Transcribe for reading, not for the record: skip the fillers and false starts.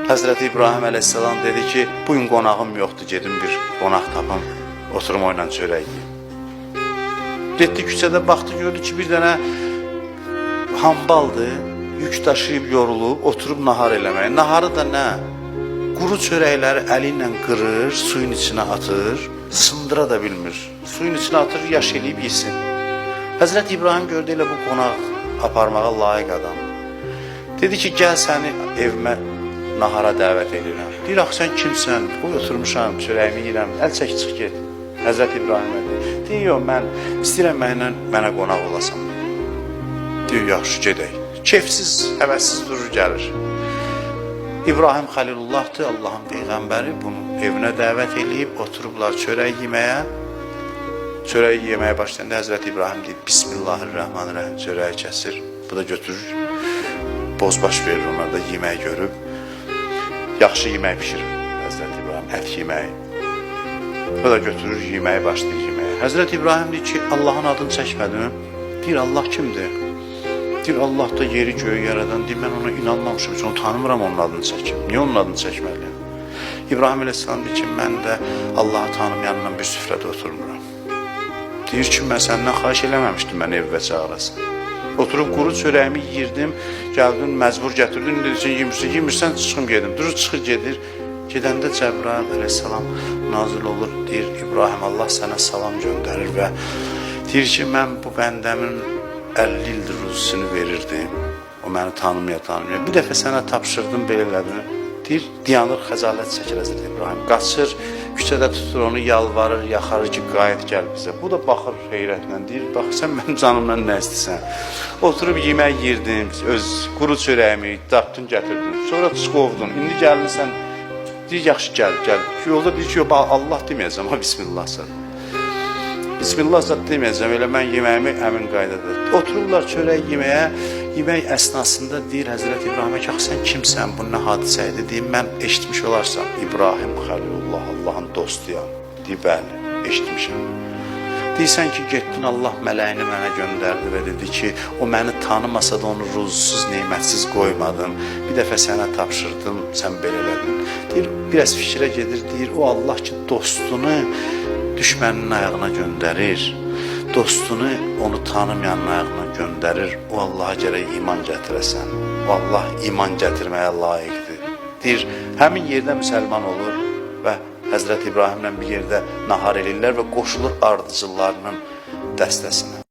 Həzrəti İbrahim əleyhissalam dedi ki, bugün qonağım yoxdur, gedim bir qonaq tapım, oturum oyla çörək yiyim. Getdi küçədə baxdı, gördü ki, bir dənə hambaldır, yük daşıyıb yorulub, oturub nahar eləməyə. Naharı da nə? Quru çörəkləri əli ilə qırır, suyun içine atır, sındıra da bilmir. Suyun içine atır, yaş eləyib yesin. Həzrət İbrahim gördü elə bu qonaq aparmağa layiq adam. Dedi ki, gəl səni evimə nahara dəvət edirəm. Deyir, axı sən kimsən? Qoy oturmuşam, çörəyimi yiyirəm, əl çək çıx get. Həzrət İbrahimə deyir, yox, mən istəyirəm mənə qonaq olasan. Deyir, yaxşı, gedək. Kefsiz, həvəssiz durur, gəlir. İbrahim Xəlilullahdır, Allahın peyğəmbəri, bunu evinə dəvət eləyib, oturublar çörək yeməyə. Çörək yeməyə başlayanda Həzrət İbrahim deyir, Bismillahirrahmanirrahim, çörəyi kəsir. Bu da götürür, bozbaş verir, onlar da yemək görüb. Yaxşı yemək pişirir Həzrət İbrahim, ət yeməyi. O da götürür, yeməyi başlayır yeməyə. Həzrət İbrahim deyir ki, Allahın adını çəkmədim. Deyir, Allah kimdir? Deyir, Allah da yeri göyü yaradan. Deyir, mən ona inanmamışım, onu tanımıram, onun adını çəkim. Niyə onun adını çəkməliyim? İbrahim əleyhissalam deyir ki, mən də Allahı tanımayanla bir süfrədə oturmuram. Deyir ki, mən səndən xahiş eləməmişdim, mən evə çağırasın. Oturub quru çörəyimi yiyirdim, gəldin, məcbur gətirdin, deyirsən, yemirsən, çıxım gedim. Durur, çıxır, gedir. Gedəndə Cəbrail əleyhissalam nazil olur, deyir, İbrahim, Allah sənə salam göndərir və deyir ki, mən bu bəndəmin 50 ildir ruzusunu verirdim. O məni tanımaya. Bir dəfə sənə tapşırdım, belə elədim. Deyir, dayanır, xəcalət çəkir Həzrət İbrahim. Qaçır, küçədə tutur onu, yalvarır, yaxarır ki, qayıt gəl bizə. Bu da baxır heyrətlə, deyir, bax, sən mənim canımdan nə istəyirsən? Oturub yemək yirdim, öz quru çörəyimi tapdın, gətirdin. Sonra qovdun, indi gəlmirsən, deyir, yaxşı, gəl. Yolda deyir ki, Allah deməyəcəm, ha, Bismillah zat. Bismillah zat deməyəcəm, elə mən yeməyimi əmin qaydadır. Otururlar çörək yeməyə, yemək əsnasında deyir Həzrət İbrahimə ki, sən kimsən, bu nə hadisə idi? Deyir, mən eşitmiş olarsam, İbrahim Xəlilullah, Allahın dostuyam. Deyir, bəli, eşitmişəm. Deyirsən ki, getdin, Allah mələyini mənə göndərdi və dedi ki, o məni tanımasa da onu ruzsuz, neymətsiz qoymadım. Bir dəfə sənə tapşırdım, sən belə elədin. Deyir, biraz fikrə gedir, deyir, o Allah ki, dostunu düşməninin ayağına göndərir. Dostunu onu tanımayanın ayağına göndərir. O Allaha gərək iman gətirəsən. O Allah iman gətirməyə layiqdir. Deyir, həmin yerdə müsəlman olur və Həzrət İbrahimlə bir yerdə nahar edirlər və qoşulur ardıcıllarının dəstəsinə.